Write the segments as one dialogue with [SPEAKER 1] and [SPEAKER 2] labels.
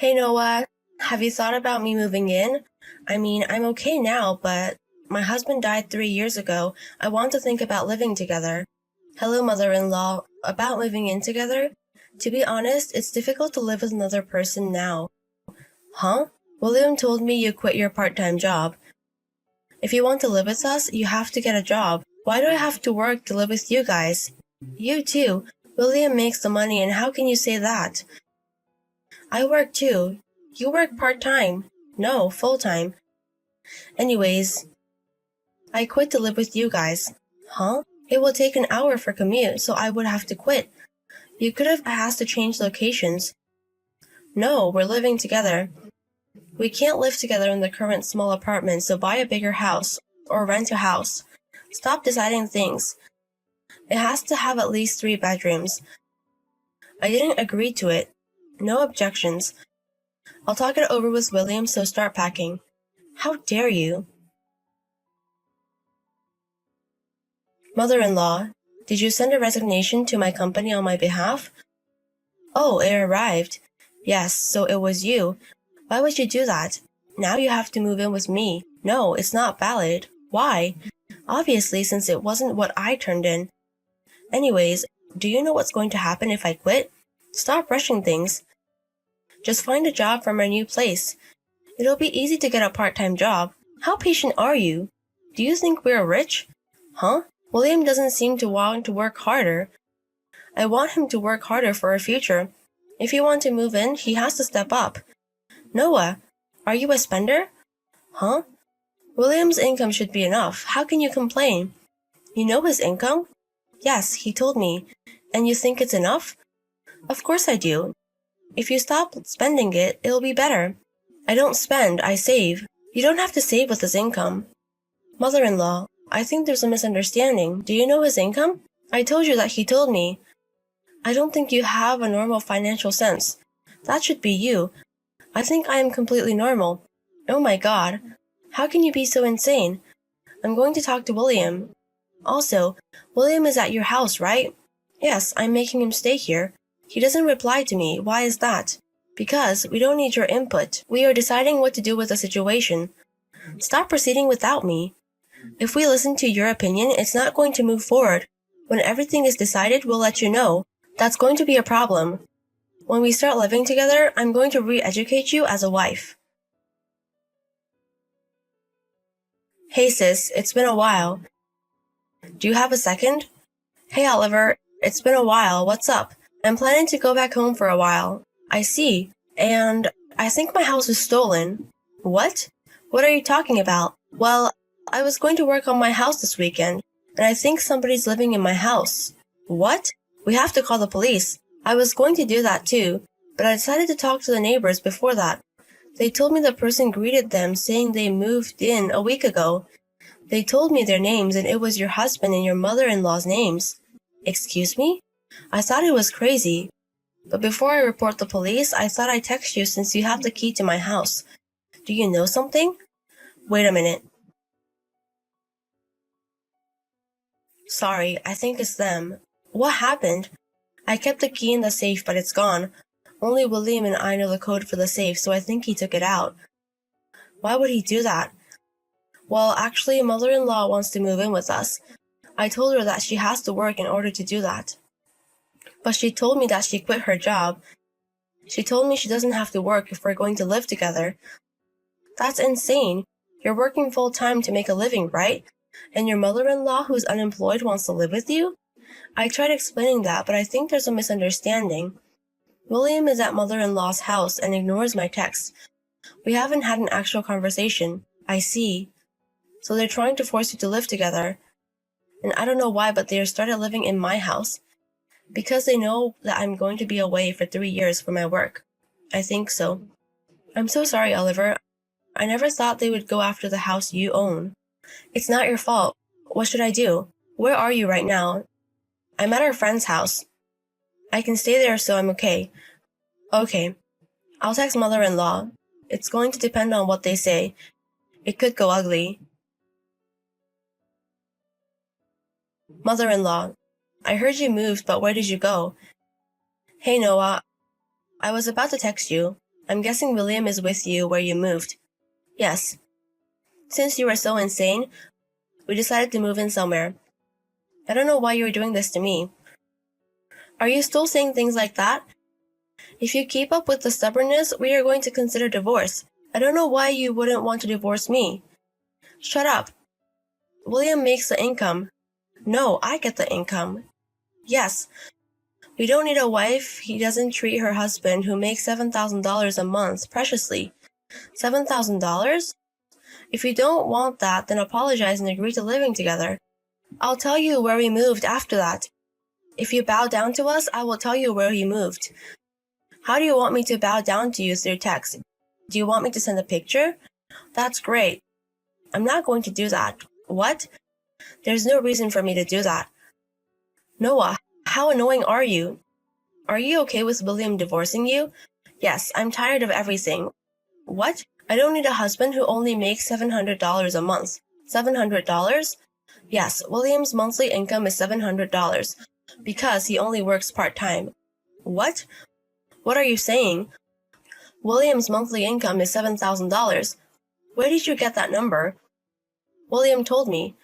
[SPEAKER 1] Hey Noah, have you thought about me moving in? I mean, I'm okay now, but my husband died 3 years ago. I want to think about living together. Hello, mother-in-law. About moving in together? To be honest, it's difficult to live with another person now. Huh? William told me you quit your part-time job. If you want to live with us, you have to get a job. Why do I have to work to live with you guys? You too. William makes the money, and how can you say that? I work too. You work part-time. No, full-time. Anyways, I quit to live with you guys. Huh? It will take an hour for commute, so I would have to quit. You could have asked to change locations. No, we're living together. We can't live together in the current small apartment, so buy a bigger house or rent a house. Stop deciding things. It has to have at least 3 bedrooms. I didn't agree to it. No objections. I'll talk it over with William, so start packing. How dare you? Mother-in-law, did you send a resignation to my company on my behalf? Oh, it arrived. Yes, so it was you. Why would you do that? Now you have to move in with me. No, it's not valid. Why? Obviously, since it wasn't what I turned in. Anyways, do you know what's going to happen if I quit? Stop rushing things. Just find a job from our new place. It'll be easy to get a part-time job. How patient are you? Do you think we're rich? Huh? William doesn't seem to want to work harder. I want him to work harder for our future. If you want to move in, he has to step up. Noah, are you a spender? Huh? William's income should be enough. How can you complain? You know his income? Yes, he told me. And you think it's enough? Of course I do. If you stop spending it, it'll be better. I don't spend, I save. You don't have to save with his income. Mother-in-law, I think there's a misunderstanding. Do you know his income? I told you that he told me. I don't think you have a normal financial sense. That should be you. I think I am completely normal. Oh my God. How can you be so insane? I'm going to talk to William. Also, William is at your house, right? Yes, I'm making him stay here. He doesn't reply to me. Why is that? Because we don't need your input. We are deciding what to do with the situation. Stop proceeding without me. If we listen to your opinion, it's not going to move forward. When everything is decided, we'll let you know. That's going to be a problem. When we start living together, I'm going to re-educate you as a wife. Hey sis, it's been a while. Do you have a second? Hey Oliver, it's been a while. What's up? I'm planning to go back home for a while. I see. And I think my house is stolen. What? What are you talking about? Well, I was going to work on my house this weekend, and I think somebody's living in my house. What? We have to call the police. I was going to do that too, but I decided to talk to the neighbors before that. They told me the person greeted them saying they moved in a week ago. They told me their names, and it was your husband and your mother-in-law's names. Excuse me? I thought it was crazy. But before I report the police, I thought I'd text you since you have the key to my house. Do you know something? Wait a minute. Sorry, I think it's them. What happened? I kept the key in the safe, but it's gone. Only William and I know the code for the safe, so I think he took it out. Why would he do that? Well, actually, mother-in-law wants to move in with us. I told her that she has to work in order to do that. But she told me that she quit her job. She told me she doesn't have to work if we're going to live together. That's insane. You're working full-time to make a living, right? And your mother-in-law who's unemployed wants to live with you? I tried explaining that, but I think there's a misunderstanding. William is at mother-in-law's house and ignores my texts. We haven't had an actual conversation. I see. So they're trying to force you to live together. And I don't know why, but they started living in my house. Because they know that I'm going to be away for 3 years for my work. I think so. I'm so sorry, Oliver. I never thought they would go after the house you own. It's not your fault. What should I do? Where are you right now? I'm at our friend's house. I can stay there, so I'm okay. Okay. I'll text mother-in-law. It's going to depend on what they say. It could go ugly. Mother-in-law, I heard you moved, but where did you go? Hey Noah, I was about to text you. I'm guessing William is with you where you moved. Yes. Since you were so insane, we decided to move in somewhere. I don't know why you're doing this to me. Are you still saying things like that? If you keep up with the stubbornness, we are going to consider divorce. I don't know why you wouldn't want to divorce me. Shut up. William makes the income. No, I get the income. Yes. We don't need a wife. He doesn't treat her husband, who makes $7,000 a month, preciously. $7,000? If you don't want that, then apologize and agree to living together. I'll tell you where we moved after that. If you bow down to us, I will tell you where he moved. How do you want me to bow down to you through text? Do you want me to send a picture? That's great. I'm not going to do that. What? There's no reason for me to do that. Noah, how annoying are you? Are you okay with William divorcing you? Yes, I'm tired of everything. What? I don't need a husband who only makes $700 a month. $700? Yes, William's monthly income is $700 because he only works part-time. What? What are you saying? William's monthly income is $7,000. Where did you get that number? William told me.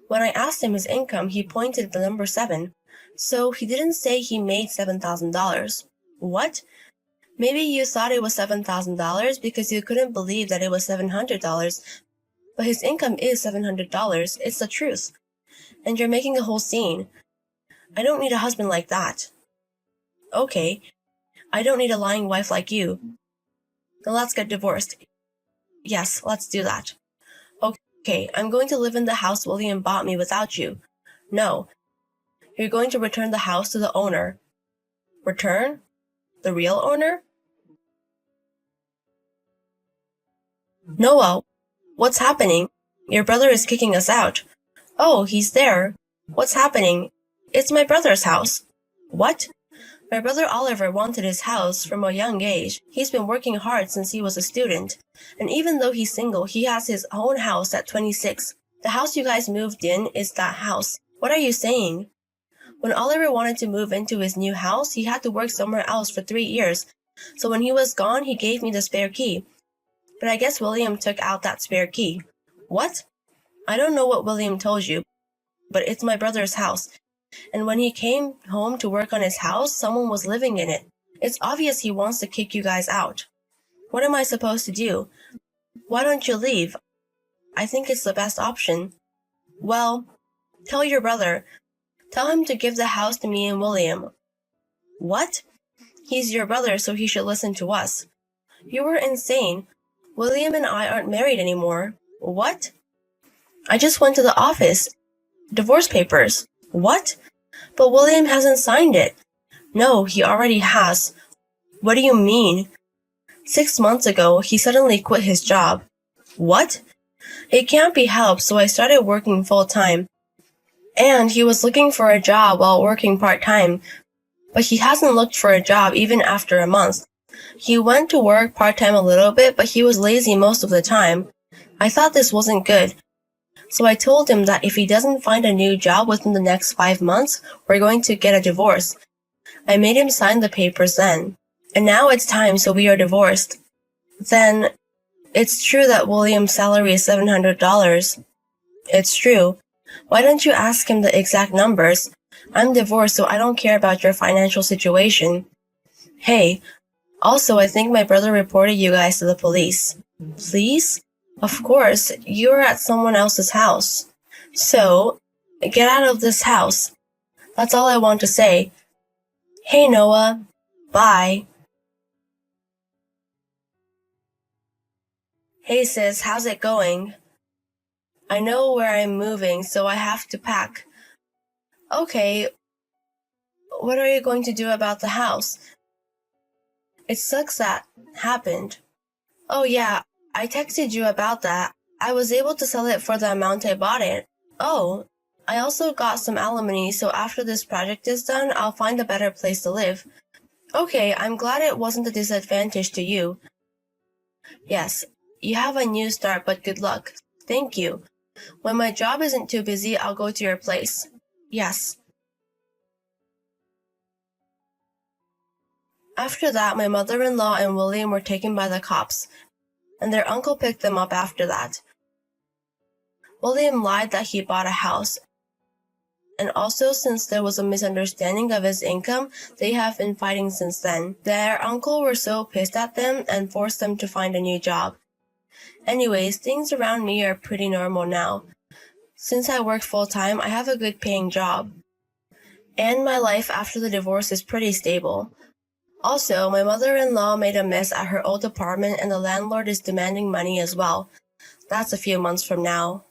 [SPEAKER 1] When I asked him his income, he pointed at the number 7. So he didn't say he made $7,000. What? Maybe you thought it was $7,000 because you couldn't believe that it was $700. But his income is $700. It's the truth. And you're making a whole scene. I don't need a husband like that. Okay. I don't need a lying wife like you. Then let's get divorced. Yes, let's do that. Okay, I'm going to live in the house William bought me without you. No. You're going to return the house to the owner. Return? The real owner? Noah, what's happening? Your brother is kicking us out. Oh, he's there. What's happening? It's my brother's house. What? My brother Oliver wanted his house from a young age. He's been working hard since he was a student. And even though he's single, he has his own house at 26. The house you guys moved in is that house. What are you saying? When Oliver wanted to move into his new house, he had to work somewhere else for 3 years. So when he was gone, he gave me the spare key. But I guess William took out that spare key. What? I don't know what William told you, but it's my brother's house. And when he came home to work on his house, someone was living in it. It's obvious he wants to kick you guys out. What am I supposed to do? Why don't you leave? I think it's the best option. Well, tell your brother. Tell him to give the house to me and William. What? He's your brother, so he should listen to us. You were insane. William and I aren't married anymore. What? I just went to the office. Divorce papers. What? But William hasn't signed it. No, he already has. What do you mean? 6 months ago, he suddenly quit his job. What? It can't be helped, so I started working full-time. And he was looking for a job while working part-time. But he hasn't looked for a job even after a month. He went to work part-time a little bit, but he was lazy most of the time. I thought this wasn't good. So I told him that if he doesn't find a new job within the next 5 months, we're going to get a divorce. I made him sign the papers then. And now it's time, so we are divorced. Then, it's true that William's salary is $700. It's true. Why don't you ask him the exact numbers? I'm divorced, so I don't care about your financial situation. Hey, also I think my brother reported you guys to the police. Please? Of course, you're at someone else's house. So, get out of this house. That's all I want to say. Hey Noah, bye. Hey sis, how's it going? I know where I'm moving, so I have to pack. Okay, what are you going to do about the house? It sucks that happened. Oh yeah, I texted you about that. I was able to sell it for the amount I bought it. Oh, I also got some alimony, so after this project is done, I'll find a better place to live. Okay, I'm glad it wasn't a disadvantage to you. Yes, you have a new start, but good luck. Thank you. When my job isn't too busy, I'll go to your place. Yes. After that, my mother-in-law and William were taken by the cops, and their uncle picked them up after that. William lied that he bought a house, and also since there was a misunderstanding of his income, they have been fighting since then. Their uncle were so pissed at them and forced them to find a new job. Anyways, things around me are pretty normal now. Since I work full-time, I have a good paying job. And my life after the divorce is pretty stable. Also, my mother-in-law made a mess at her old apartment and the landlord is demanding money as well. That's a few months from now.